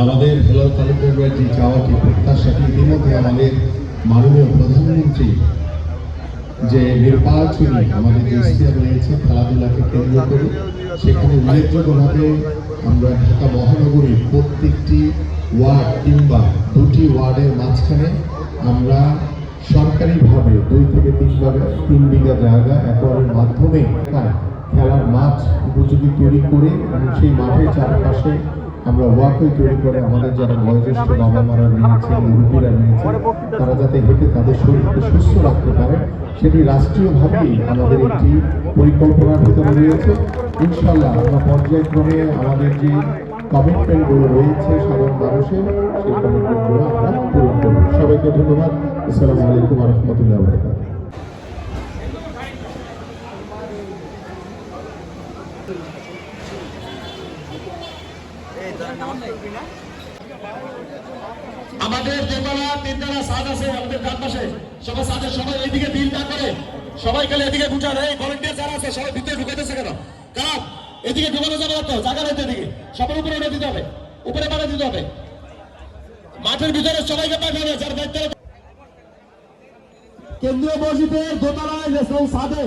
আমাদের হেলাল তালুকদারের যে চাওয়াটি প্রত্যাশাটি ইতিমধ্যে আমাদের মাননীয় প্রধানমন্ত্রী যে নির্বাচনী আমাদের যে ইশতেহার রয়েছে খেলাধুলাকে কেন্দ্র করে, সেখানে উল্লেখযোগ্যভাবে আমরা ঢাকা মহানগরীর প্রত্যেকটি ওয়ার্ড কিংবা দুটি ওয়ার্ডের মাঝখানে আমরা সরকারিভাবে 2 থেকে 3 বিঘা জায়গা অ্যাকোয়ারের মাধ্যমে খেলার মাঠ উপযোগী তৈরি করে এবং সেই মাঠের চারপাশে আমরা ওয়াকওয়ে তৈরি করে আমাদের যারা বয়োজ্যেষ্ঠ বাবা মারা রয়েছে, মুরব্বীরা রয়েছে, তারা যাতে হেঁটে তাদের শরীরকে সুস্থ রাখতে পারে, সেটি রাষ্ট্রীয়ভাবেই আমাদের একটি পরিকল্পনার ভিতরে রয়েছে। ইনশাল্লাহ আমরা পর্যায়ক্রমে আমাদের যে কমিটমেন্টগুলো রয়েছে সাধারণ মানুষের, সেই কমিটমেন্টগুলো আমরা পূরণ করব। সবাইকে ধন্যবাদ। আসসালামু আলাইকুম ওয়া রাহমাতুল্লাহি ওয়া বারাকাতুহু। আমাদের যেতলা 3তলা ছাদ আছে আমাদের ডান পাশে, সবাই ছাদের সবাই এইদিকে ভিড় না করে সবাই গেলে এদিকে ঢুকান। এই ভলেন্টিয়ার যারা আছে সবাই ভিতরে ঢুকাইতেছে কেন? কারণ এদিকে ঢুকানো যাবে না, তো জায়গা রয়েছে এদিকে, সবার উপরে উঠে দিতে হবে, উপরে পাঠা দিতে হবে। মাঠের ভিতরে সবাইকে পাঠাবে যার দায়িত্ব। কেন্দ্রীয় মসজিদের দোতলায় ছাদে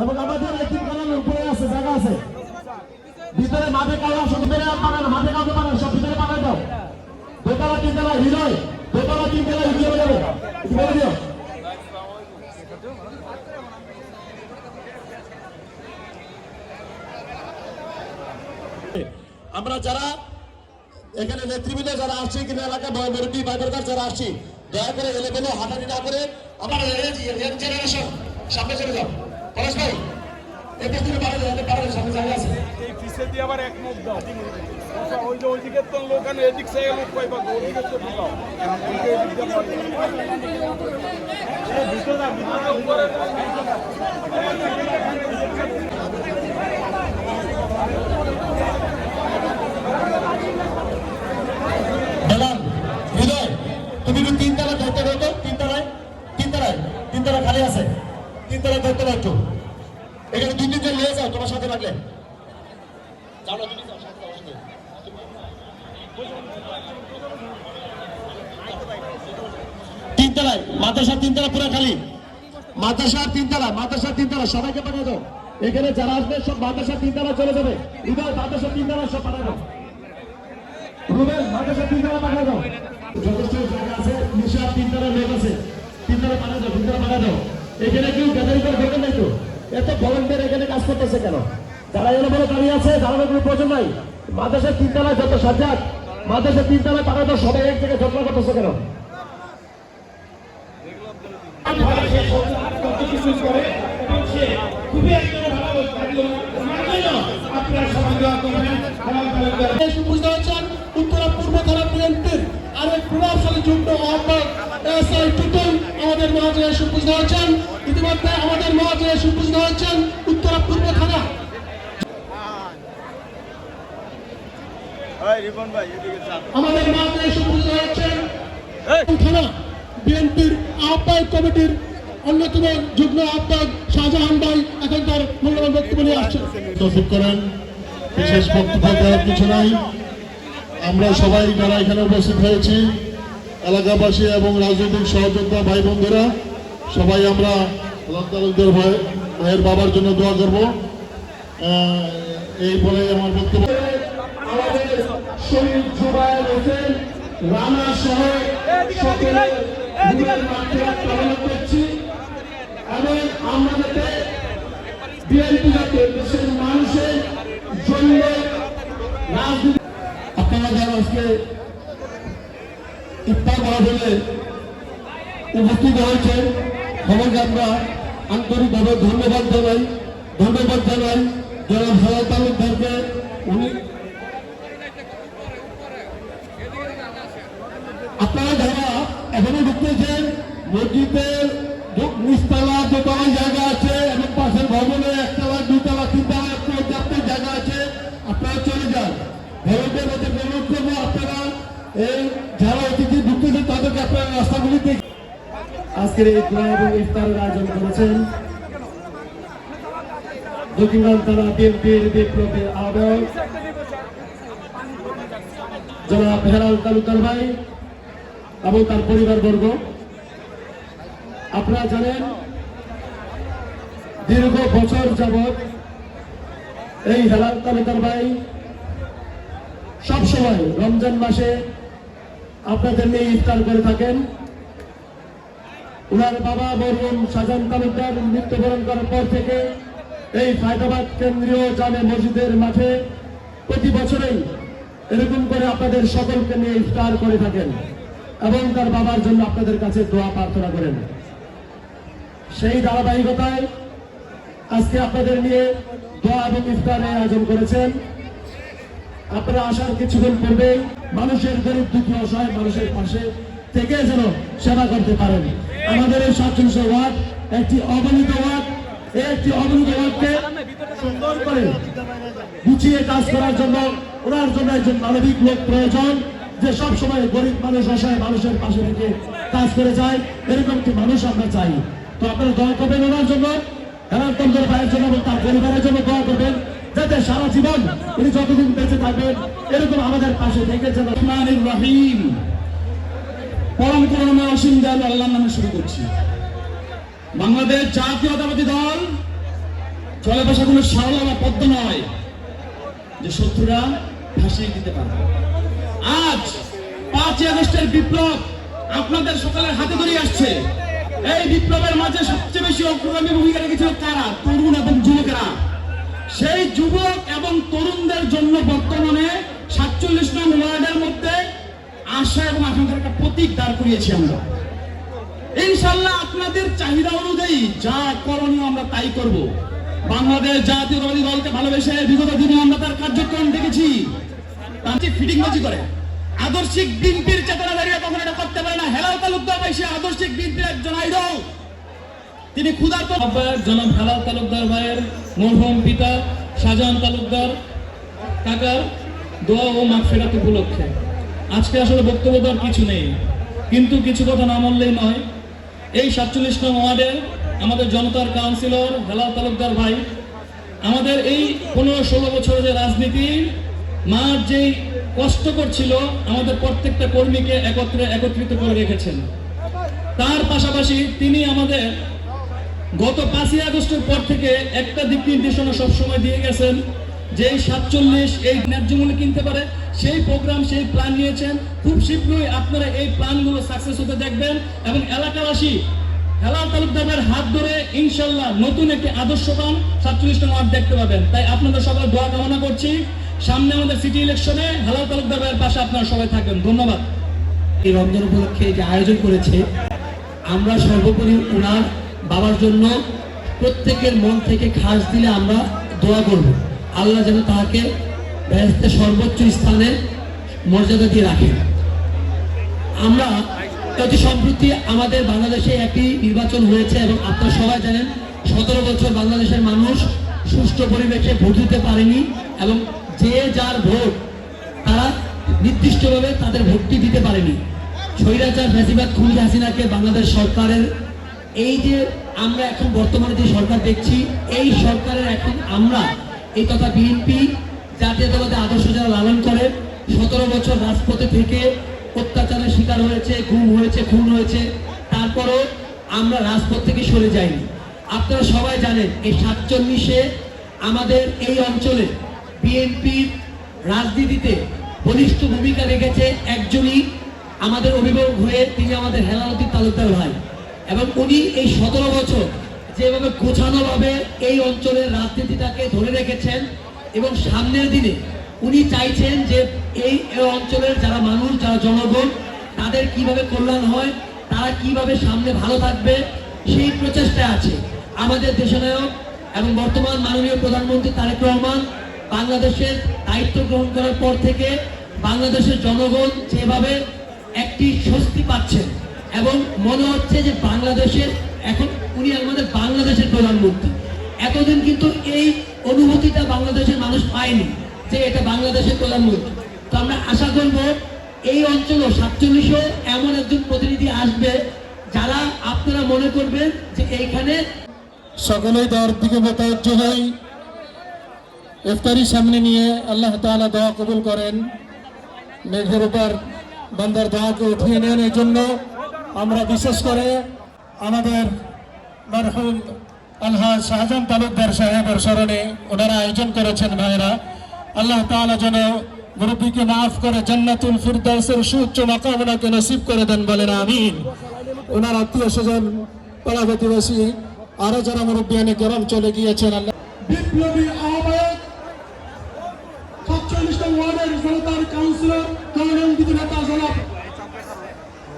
এবং আমাদের এতিমখানার উপরে আছে, জায়গা আছে। ভিতরে মাঠে কাজ সব পাঠানো, মাঠে কাউকে পাঠানো, সব ভিতরে পাঠাই দাও। দোতলা 3তলা হৃদয়, দোতলা 3তলা হৃদয় বলে যাবে, বলে দিও। আমরা যারা এখানে নেতৃবৃন্দ যারা আসছি কিনা এলাকা মুরব্বী বাইবারকার যারা আসছি, দয়া করে এলেবেলে হাঁটাহাঁটি না করে আমার জেনারেশন সামনে চলে যাও। পরেশ ভাই এদের দিকে পারে সামনে জায়গা আছে। এই পিছে দিয়ে আবার এক মুখ দাও, ওই যে ওইদিকে তো লোক আনে, এদিক থেকে লোক পাইবা, ওইদিকে তো ঢুকাও। হৃদয় তুমি 3তলা ধরতে ধরতো, 3তলা খালি আছে, 3তলা ধরতে একটু এখানে 2-3 জন নিয়ে যাও তোমার সাথে লাগলে। তিনতলায় মাদ্রাসার 3তলা পুরো খালি, মাদ্রাসার 3তলা সবাইকে পাঠিয়ে দাও। এখানে যারা আসবে সব মাদ্রাসার 3তলা চলে যাবে। হৃদয় মাদ্রাসার 3তলা সব পাঠিয়ে দাও। রুবেল মাদ্রাসার 3তলা পাঠিয়ে দাও। যথেষ্ট জায়গা আছে, নিশার 3তলা লোক আছে, 3তলা পাঠিয়ে দাও, 3তলা পাঠিয়ে দাও। এখানে কেউ গ্যাদারিং করে দেখেন নাই তো? এত ভলেন্টিয়ার এখানে কাজ করতেছে কেন? যারা এলো বলে দাঁড়িয়ে আছে, দাঁড়ানোর কোনো প্রয়োজন নাই। মাদ্রাসার 3তলায় যত সাজ্জাদ, মাদ্রাসার 3তলায় পাঠিয়ে দাও। সবাই এক জায়গায় ঝগড়া করতেছে কেন? উত্তরা পূর্ব থানা বিএনপির আরেক প্রভাবশালী যুগ্ম আহ্বায়ক এসআই টুটুল আমাদের মহাজনে এসে উপস্থিত হয়েছেন। ইতিমধ্যে আমাদের মহাজনে এসে উপস্থিত হয়েছেন উত্তরা পূর্ব থানা। আমাদের মহাজনে এসে উপস্থিত হয়েছেন থানা বিএনপির আহ্বায়ক কমিটির অন্যতম যুগ্ম আহ্বায়ক শাহজাহান ভাই এখন তার মূল্যবান বক্তব্য নিয়ে আসছেন। তৌফিক করেন, বিশেষ বক্তব্য দেওয়ার কিছু নাই। আমরা সবাই যারা এখানে উপস্থিত হয়েছি, এলাকাবাসী এবং রাজনৈতিক সহযোদ্ধা ভাই বন্ধুরা, সবাই আমরা তালুকদার ভাইয়ের বাবার জন্য দোয়া করব। এই বলে আমার বক্তব্য। আমাদের শহীদ জুবায়ের হোসেন রানা সহ সকলে করছি এবং আমরা যাতে বিএনপি যাতে দেশের মানুষের জন্য রাজনীতি। আপনারা যারা আজকে ইফতার মাহফিলে উপস্থিত হয়েছেন, সবাইকে আমরা আন্তরিকভাবে ধন্যবাদ জানাই জনাব হেলাল তালুকদারকে। উনি আপনারা যারা এখনো ঢুকতেছেন, মসজিদের নিচতলা দোতলা জায়গা আছে এবং পাশের ভবনে 1তলা 2তলা 3তলা পর্যাপ্ত জায়গা আছে, আপনারা চলে যান। ভবনদের মধ্যে অনুরোধ করবো আপনারা এই যারা অতিথি ঢুকতেছেন তাদেরকে আপনারা রাস্তাগুলিতে। আজকের এই দোয়া এবং ইফতারের আয়োজন করেছেন দক্ষিণগঞ্জ থানা বিএনপির বিপ্লবের আহ্বায়ক জনাব হেলাল তালুকদার ভাই এবং তার পরিবারবর্গ। আপনারা জানেন দীর্ঘ বছর যাবৎ এই হেলাল তালুকদার ভাই সবসময় রমজান মাসে আপনাদের নিয়ে ইফতার করে থাকেন। ওনার বাবা মরহুম শাহজাহান তালুকদার মৃত্যুবরণ করার পর থেকে এই ফায়দাবাদ কেন্দ্রীয় জামে মসজিদের মাঠে প্রতি বছরেই এরকম করে আপনাদের সকলকে নিয়ে ইফতার করে থাকেন এবং তার বাবার জন্য আপনাদের কাছে দোয়া প্রার্থনা করেন। সেই ধারাবাহিকতায় আজকে আপনাদের নিয়ে দোয়া এবং ইফতারের আয়োজন করেছেন। আপনারা আসার কিছুক্ষণ পূর্বে মানুষের গরিব দুঃখী অসহায় মানুষের পাশে থেকে যেন সেবা করতে পারেন। আমাদের এই 47 ওয়ার্ড একটি অবহেলিত ওয়ার্ড, এই একটি অবহেলিত ওয়ার্ডকে সুন্দর করে গুছিয়ে কাজ করার জন্য ওনার জন্য একজন মানবিক লোক প্রয়োজন, যে সব সময় গরিব মানুষ অসহায় মানুষের পাশে থেকে কাজ করে যায়, এরকম একটি মানুষ আমরা চাই। তো আপনারা দোয়া করবেন ওনার জন্য, হেলাল তালুকদার ভাইয়ের জন্য এবং তার পরিবারের জন্য দোয়া করবেন, যাতে সারা জীবন উনি যতদিন বেঁচে থাকবেন এরকম আমাদের পাশে থেকে যেন। রহমানির রহিম, পরম করুণাময় অসীম দয়ালু আল্লাহর নামে শুরু করছি। বাংলাদেশ জাতীয়তাবাদী দল চলে বসা কোনো সরল বা পদ্ম নয় যে শত্রুরা ভাসিয়ে দিতে পারবে। আজ 5ই আগস্টের বিপ্লব আপনাদের সকালের হাতে ধরে আসছে। এই বিপ্লবের মাঝে সবচেয়ে বেশি অগ্রগামী ভূমিকা রেখেছিল কারা? তরুণ এবং যুবকেরা। সেই যুবক এবং তরুণদের জন্য বর্তমানে 47 নং ওয়ার্ডের মধ্যে আশা এবং আকাঙ্ক্ষার একটা প্রতীক দাঁড় করিয়েছি আমরা। ইনশাআল্লাহ আপনাদের চাহিদা অনুযায়ী যা করণীয় আমরা তাই করব। বাংলাদেশ জাতীয়তাবাদী দলকে ভালোবেসে বিগত দিনে আমরা তার কার্যক্রম দেখেছি। তার ফিটিংবাজি করে আদর্শিক বিএনপির চেতনা দাঁড়িয়ে কখনো এটা করতে পারে না। হেলাল তালুকদার ভাই সে আদর্শিক বিএনপির একজন আইডল। তিনি ক্ষুধার্ত জনাব হেলাল তালুকদার ভাইয়ের মরহুম পিতা শাহজাহান তালুকদার কাকার দোয়া ও মাগফিরাত উপলক্ষে আজকে আসলে বক্তব্য দেওয়ার কিছু নেই, কিন্তু কিছু কথা না বললেই নয়। এই 47 নং ওয়ার্ডের আমাদের জনতার কাউন্সিলর হেলাল তালুকদার ভাই আমাদের এই 15-16 বছরের যে রাজনীতি মাঠ যেই কষ্ট করছিল, আমাদের প্রত্যেকটা কর্মীকে একত্রিত করে রেখেছেন। তার পাশাপাশি তিনি আমাদের গত 5ই আগস্টের পর থেকে একটা দিক নির্দেশনা সবসময় দিয়ে গেছেন যে 47 এই ন্যায্য মূল্যে কিনতে পারে, সেই প্রোগ্রাম সেই প্ল্যান নিয়েছেন। খুব শীঘ্রই আপনারা এই প্ল্যানগুলো সাকসেস হতে দেখবেন এবং এলাকাবাসী হেলাল তালুকদারের হাত ধরে ইনশাল্লাহ নতুন একটি আদর্শবান 47 নং ওয়ার্ড দেখতে পাবেন। তাই আপনাদের সবাই দোয়া কামনা করছি। সামনে আমাদের সিটি ইলেকশনে হেলাল তালুকদারের পাশে আপনারা সবাই থাকবেন। ধন্যবাদ। এই রমজান উপলক্ষে যে আয়োজন করেছে, আমরা সর্বোপরি ওনার বাবার জন্য প্রত্যেকের মন থেকে খাস দিলে আমরা দোয়া করব আল্লাহ যেন তাকে বেহেশতের সর্বোচ্চ স্থানে মর্যাদা দিয়ে রাখেন। আমরা অতি সম্প্রতি আমাদের বাংলাদেশে একটি নির্বাচন হয়েছে এবং আপনারা সবাই জানেন 17 বছর বাংলাদেশের মানুষ সুষ্ঠু পরিবেশে ভোট দিতে পারেনি এবং যে যার ভোট তারা নির্দিষ্টভাবে তাদের ভোটটি দিতে পারেনি। স্বৈরাচার ফ্যাসিবাদ খুনি হাসিনাকে বাংলাদেশ সরকারের এই যে আমরা এখন বর্তমানে যে সরকার দেখছি, এই সরকারের এখন আমরা এই তথা বিএনপি জাতীয়তাবাদী আদর্শ যারা লালন করে 17 বছর রাজপথে থেকে অত্যাচারের শিকার হয়েছে, গুম হয়েছে, খুন হয়েছে, তারপরও আমরা রাজপথ থেকে সরে যাইনি। আপনারা সবাই জানেন এই 47-এ আমাদের এই অঞ্চলে বিএনপির রাজনীতিতে বলিষ্ঠ ভূমিকা রেখেছে একজনই আমাদের অভিভাবক হয়ে, তিনি আমাদের হেলাল তালুকদার ভাই। এবং উনি এই 17 বছর যেভাবে গোছানোভাবে এই অঞ্চলের রাজনীতিটাকে ধরে রেখেছেন এবং সামনের দিনে উনি চাইছেন যে এই অঞ্চলের যারা মানুষ, যারা জনগণ, তাদের কিভাবে কল্যাণ হয়, তারা কিভাবে সামনে ভালো থাকবে, সেই প্রচেষ্টায় আছে আমাদের দেশনায়ক এবং বর্তমান মাননীয় প্রধানমন্ত্রী তারেক রহমান। বাংলাদেশের দায়িত্ব গ্রহণ করার পর থেকে বাংলাদেশের জনগণ যেভাবে একটি স্বস্তি পাচ্ছেন এবং মনে হচ্ছে যে বাংলাদেশের এখন উনি আমাদের বাংলাদেশের প্রধানমন্ত্রী। এতদিন কিন্তু এই অনুভূতিটা বাংলাদেশের মানুষ পায়নি যে এটা বাংলাদেশের প্রধানমন্ত্রী। তো আমরা আশা করব এই অঞ্চলও 47-ও এমন একজন প্রতিনিধি আসবে যারা আপনারা মনে করবেন যে এইখানে সকলেই দর দিকে মোতায়েন হই। ইফতারি সামনে নিয়ে আল্লাহ তাআলা দোয়া কবুল করেন। মেঘের উপর বান্দার দোয়াকে উঠিয়ে নেন। এই জন্য আমরা বিশেষ করে আমাদের মরহুম আলহাজ শাহজাহান তালুকদার সাহেবের স্মরণে ওনারা আয়োজন করেছেন ভাইরা। আল্লাহ তাআলা যেন মুরব্বীকে মাফ করে জান্নাতুল ফিরদাউসের সুউচ্চ মাকাম ওনাকে নসিব করে দেন, বলেন আমিন। ওনার আত্মীয় স্বজন পাড়া প্রতিবেশী আরো যারা মুরব্বিয়ানে কেরাম চলে গিয়েছেন, আল্লাহ বিপ্লবী আহ্বায়ক ৪৭ নং ওয়ার্ডের জনতার কাউন্সিলর জনগণবিধি নেতা জনাব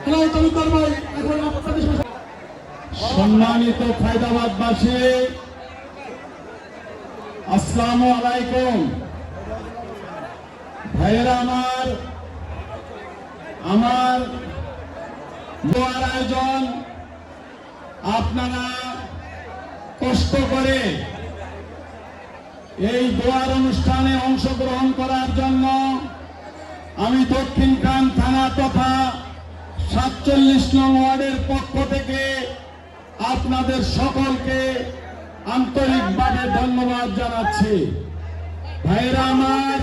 হেলাল তালুকদার ভাই এখন আপনাদের সাথে। সম্মানিত ফায়দাবাদবাসী, আসসালামু আলাইকুম। ভাইয়েরা আমার দোয়ার আয়োজন আপনারা কষ্ট করে এই দোয়ার অনুষ্ঠানে অংশগ্রহণ করার জন্য আমি দক্ষিণখান থানা তথা ৪৭ নং ওয়ার্ডের পক্ষ থেকে আপনাদের সকলকে আন্তরিকভাবে ধন্যবাদ জানাচ্ছি। ভাইরা আমার,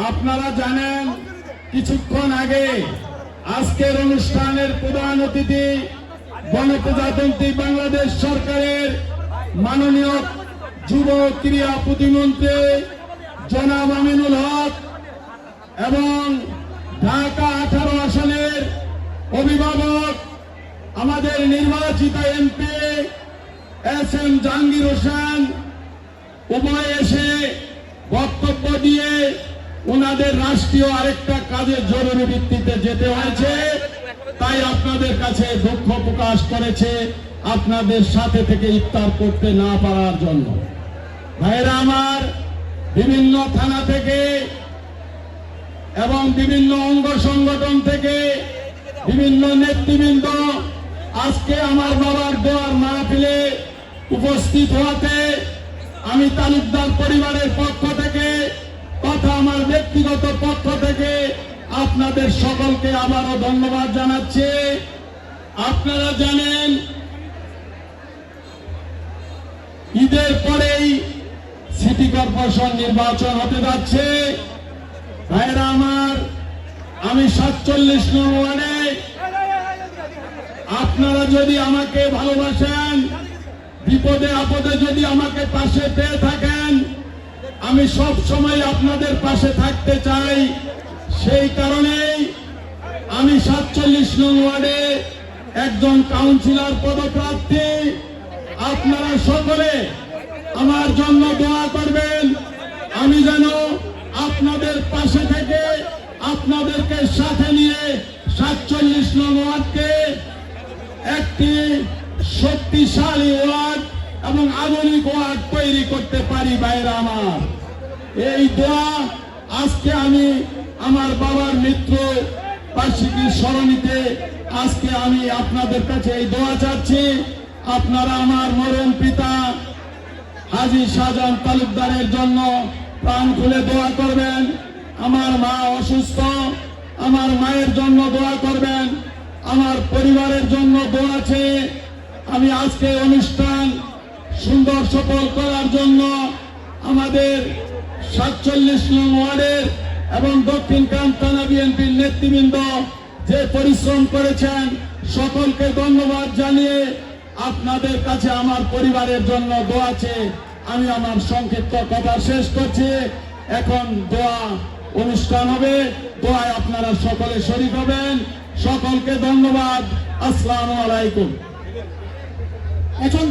আপনারা জানেন কিছুক্ষণ আগে আজকের অনুষ্ঠানের প্রধান অতিথি গণপ্রজাতন্ত্রী বাংলাদেশ সরকারের মাননীয় যুব ক্রীড়া প্রতিমন্ত্রী জনাব আমিনুল হক এবং ঢাকা 18 আসনের অভিভাবক আমাদের নির্বাচিত এমপি এস.এম. জাহাঙ্গীর হোসেন উভয় এসে বক্তব্য দিয়ে ওনাদের রাষ্ট্রীয় আরেকটা কাজের জরুরি ভিত্তিতে যেতে হয়েছে, তাই আপনাদের কাছে দুঃখ প্রকাশ করেছে আপনাদের সাথে থেকে ইফতার করতে না পারার জন্য। ভাইরা আমার, বিভিন্ন থানা থেকে এবং বিভিন্ন অঙ্গ সংগঠন থেকে বিভিন্ন নেতৃবৃন্দ আজকে আমার বাবার দোয়ার মাহফিলে উপস্থিত হওয়াতে আমি তালুকদার পরিবারের পক্ষ থেকে তথা আমার ব্যক্তিগত পক্ষ থেকে আপনাদের সকলকে আবারও ধন্যবাদ জানাচ্ছি। আপনারা জানেন ঈদের পরেই সিটি কর্পোরেশন নির্বাচন হতে যাচ্ছে। ভাইরা আমার, আমি ৪৭ নং ওয়ার্ডে আপনারা যদি আমাকে ভালোবাসেন, বিপদে আপদে যদি আমাকে পাশে পেয়ে থাকেন, আমি সব সময় আপনাদের পাশে থাকতে চাই। সেই কারণেই আমি ৪৭ নং ওয়ার্ডে একজন কাউন্সিলর পদপ্রার্থী। আপনারা সকলে আমার জন্য দোয়া করবেন, আমি যেন আপনাদের পাশে থেকে আপনাদেরকে সাথে নিয়ে ৪৭ নং ওয়ার্ডকে একটি শক্তিশালী ওয়ার্ড এবং আধুনিক ওয়ার্ড তৈরি করতে পারি। ভাইরা আমার, এই দোয়া আজকে আমি আমার বাবার মৃত্যু বার্ষিকীর স্মরণীতে আজকে আমি আপনাদের কাছে এই দোয়া চাচ্ছি। আপনারা আমার মরণ পিতা হাজী শাহজাহান তালুকদারের জন্য প্রাণ খুলে দোয়া করবেন। আমার মা অসুস্থ, আমার মায়ের জন্য দোয়া করবেন। আমার পরিবারের জন্য দোয়া আছে। আমি আজকে অনুষ্ঠান সুন্দর সফল করার জন্য আমাদের ৪৭ নং ওয়ার্ডের এবং দক্ষিণখান থানা বিএনপির নেতৃবৃন্দ যে পরিশ্রম করেছেন সকলকে ধন্যবাদ জানিয়ে আপনাদের কাছে আমার পরিবারের জন্য দোয়া আছে। আমি আমার সংক্ষিপ্ত কথা শেষ করছি। এখন দোয়া অনুষ্ঠান হবে, দোয়ায় আপনারা সকলে শরীক হবেন। সকলকে ধন্যবাদ। আসসালামু আলাইকুম। এখন